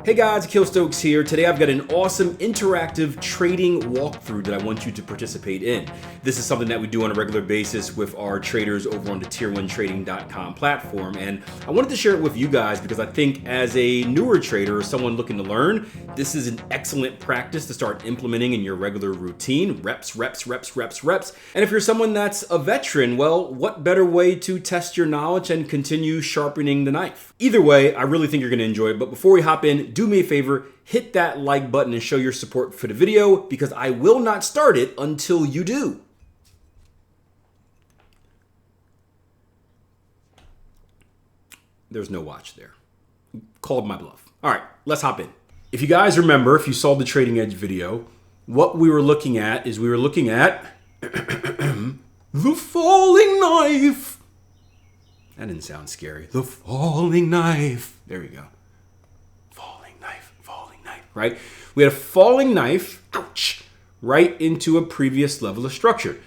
Hey guys, Akil Stokes here. Today I've got an awesome interactive trading walkthrough that I want you to participate in. This is something that we do on a regular basis with our traders over on the tier1trading.com platform, and I wanted to share it with you guys because I think as a newer trader or someone looking to learn, this is an excellent practice to start implementing in your regular routine. Reps. And if you're someone that's a veteran, well, what better way to test your knowledge and continue sharpening the knife? Either way, I really think you're going to enjoy it, but before we hop in, do me a favor, hit that like button and show your support for the video because I will not start it until you do. There's no watch there. Called my bluff. All right, let's hop in. If you guys remember, if you saw the Trading Edge video, what we were looking at is the falling knife. That didn't sound scary. The falling knife. There we go. Falling knife, right? We had a falling knife, ouch, right into a previous level of structure.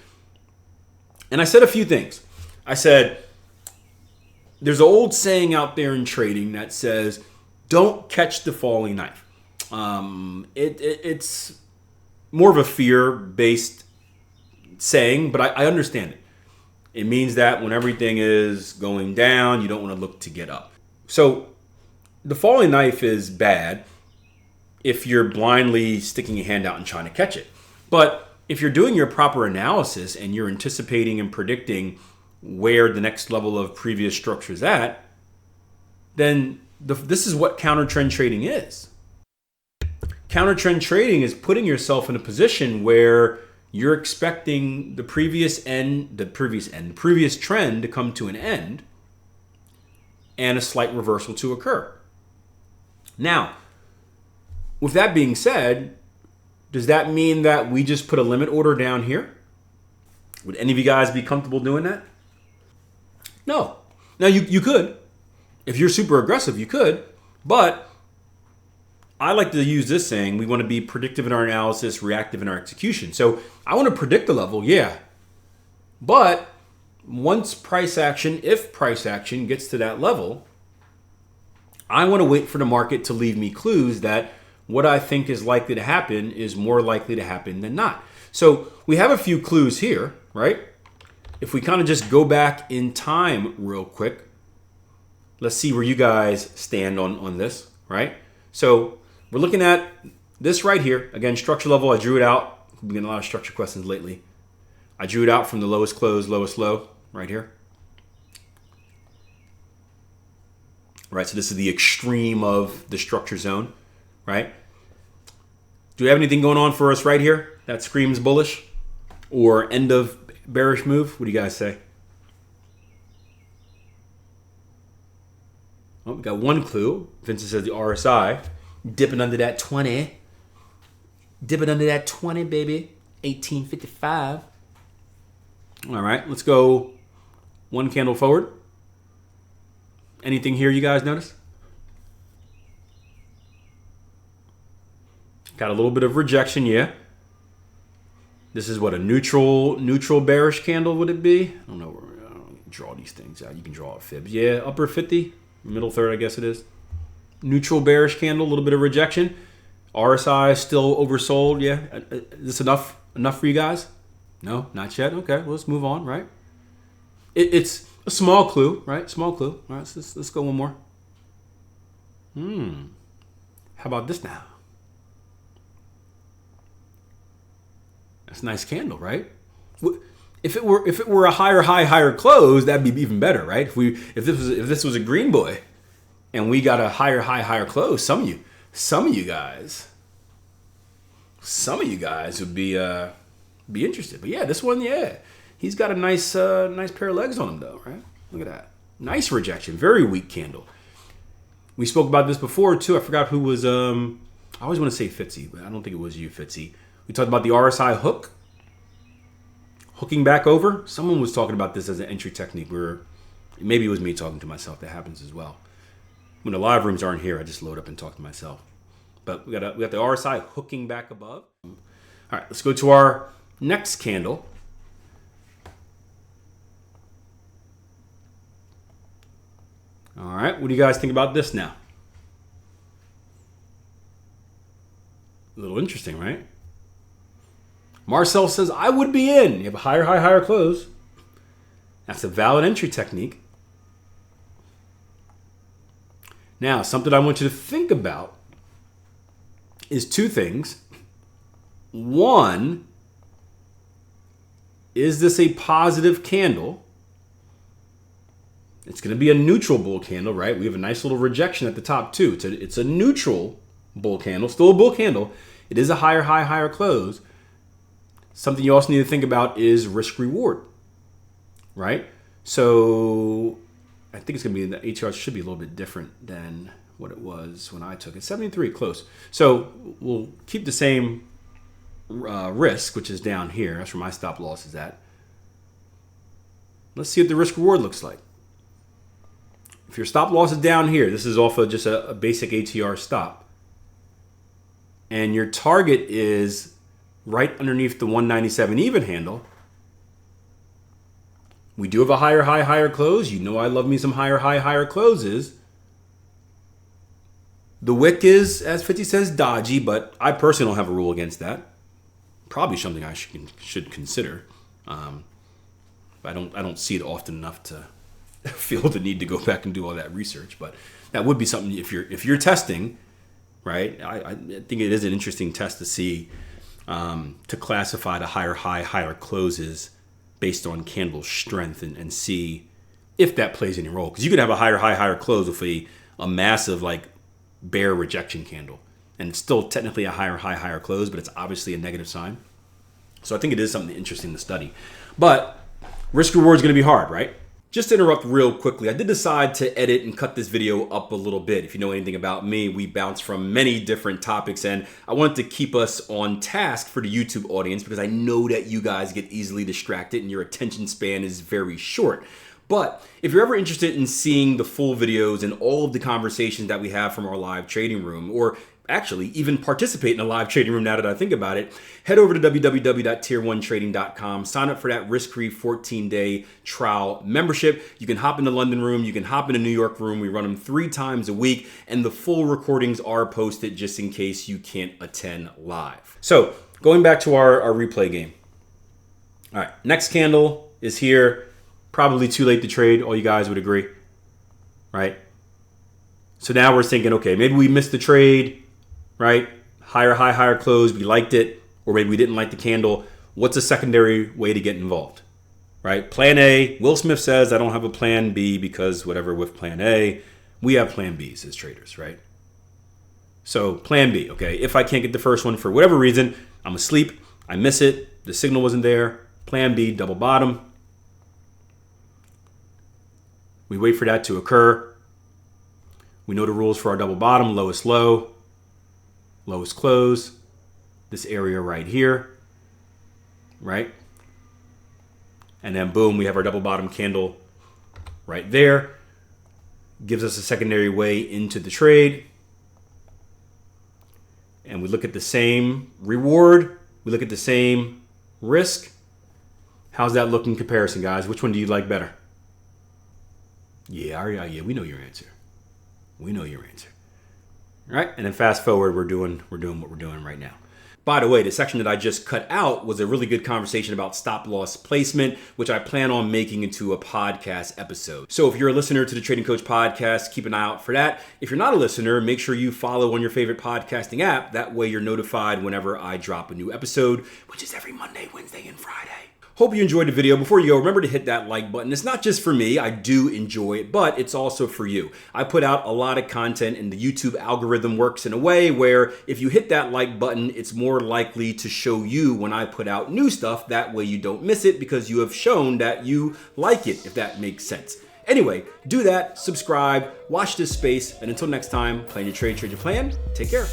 And I said a few things. I said, there's an old saying out there in trading that says, don't catch the falling knife. It's more of a fear-based saying, but I understand it. It means that when everything is going down, you don't want to look to get up. So the falling knife is bad if you're blindly sticking your hand out and trying to catch it. But if you're doing your proper analysis and you're anticipating and predicting where the next level of previous structure is at, then this is what counter trend trading is. Counter trend trading is putting yourself in a position where you're expecting the previous trend to come to an end and a slight reversal to occur. Now, with that being said, does that mean that we just put a limit order down here? Would any of you guys be comfortable doing that? No. Now, you could. If you're super aggressive, you could. But I like to use this saying, we want to be predictive in our analysis, reactive in our execution. So I want to predict the level, yeah. But if price action gets to that level, I want to wait for the market to leave me clues that what I think is likely to happen is more likely to happen than not. So we have a few clues here, right? If we kind of just go back in time real quick, let's see where you guys stand on this, right? So we're looking at this right here. Again, structure level, I drew it out. We've been getting a lot of structure questions lately. I drew it out from the lowest close, lowest low, right here. Right, so this is the extreme of the structure zone, right? Do we have anything going on for us right here that screams bullish or end of bearish move? What do you guys say? Oh, we got one clue. Vincent says the RSI. Dipping under that 20. Dipping under that 20, baby. 1855. All right, let's go one candle forward. Anything here you guys notice? Got a little bit of rejection, yeah. This is what, a neutral bearish candle would it be? I don't know. I don't draw these things out. You can draw a fib. Yeah, upper 50, middle third, I guess it is. Neutral bearish candle, a little bit of rejection. RSI still oversold. Yeah, is this enough for you guys? No, not yet. Okay, well, let's move on. Right? It's a small clue, right? Small clue. All right, let's go one more. How about this now? That's a nice candle, right? If it were a higher high, higher close, that'd be even better, right? If this was a green boy. And we got a higher high, higher close. Some of you guys would be interested. But yeah, this one, yeah, he's got a nice pair of legs on him though, right? Look at that, nice rejection, very weak candle. We spoke about this before too. I forgot who was. I always want to say Fitzy, but I don't think it was you, Fitzy. We talked about the RSI hook, hooking back over. Someone was talking about this as an entry technique. Maybe it was me talking to myself. That happens as well. When the live rooms aren't here, I just load up and talk to myself. But we got the RSI hooking back above. All right, let's go to our next candle. All right, what do you guys think about this now? A little interesting, right? Marcel says, I would be in. You have a higher high, higher close. That's a valid entry technique. Now, something I want you to think about is two things. One, is this a positive candle? It's going to be a neutral bull candle, right? We have a nice little rejection at the top too. It's a neutral bull candle, still a bull candle. It is a higher high, higher close. Something you also need to think about is risk reward, right? So I think it's going to be, the ATR should be a little bit different than what it was when I took it. 73, close. So we'll keep the same risk, which is down here. That's where my stop loss is at. Let's see what the risk reward looks like. If your stop loss is down here, this is off of just a basic ATR stop, and your target is right underneath the 197 even handle, we do have a higher high, higher close. You know I love me some higher high, higher closes. The wick is, as 50 says, dodgy, but I personally don't have a rule against that. Probably something I should consider. I don't see it often enough to feel the need to go back and do all that research, but that would be something if you're testing, right? I think it is an interesting test to see, to classify the higher high, higher closes based on candle strength and see if that plays any role. Because you could have a higher high, higher close with a massive like bear rejection candle, and it's still technically a higher high, higher close, but it's obviously a negative sign. So I think it is something interesting to study. But risk reward is going to be hard, right? Just to interrupt real quickly, I did decide to edit and cut this video up a little bit. If you know anything about me, we bounce from many different topics, and I wanted to keep us on task for the YouTube audience because I know that you guys get easily distracted and your attention span is very short. But if you're ever interested in seeing the full videos and all of the conversations that we have from our live trading room, or actually even participate in a live trading room now that I think about it, head over to www.tier1trading.com, sign up for that risk-free 14-day trial membership. You can hop in the London room, you can hop in the New York room. We run them 3 times a week, and the full recordings are posted just in case you can't attend live. So going back to our replay game. All right, next candle is here. Probably too late to trade, all you guys would agree, right? So now we're thinking, okay, maybe we missed the trade, right? Higher high, higher close, we liked it, or maybe we didn't like the candle. What's a secondary way to get involved, right? Plan A, Will Smith says, I don't have a plan B because whatever with plan A, we have plan Bs as traders, right? So plan B, okay, if I can't get the first one for whatever reason, I'm asleep, I miss it, the signal wasn't there, plan B, double bottom. We wait for that to occur. We know the rules for our double bottom, lowest low, lowest close, this area right here, right? And then boom, we have our double bottom candle right there. Gives us a secondary way into the trade. And we look at the same reward. We look at the same risk. How's that look in comparison, guys? Which one do you like better? Yeah, we know your answer. We know your answer. All right, and then fast forward, we're doing what we're doing right now. By the way, the section that I just cut out was a really good conversation about stop loss placement, which I plan on making into a podcast episode. So if you're a listener to the Trading Coach podcast, keep an eye out for that. If you're not a listener, make sure you follow on your favorite podcasting app. That way you're notified whenever I drop a new episode, which is every Monday, Wednesday, and Friday. Hope you enjoyed the video. Before you go, remember to hit that like button. It's not just for me. I do enjoy it, but it's also for you. I put out a lot of content, and the YouTube algorithm works in a way where if you hit that like button, it's more likely to show you when I put out new stuff. That way you don't miss it because you have shown that you like it, if that makes sense. Anyway, do that, subscribe, watch this space, and until next time, plan your trade, trade your plan. Take care.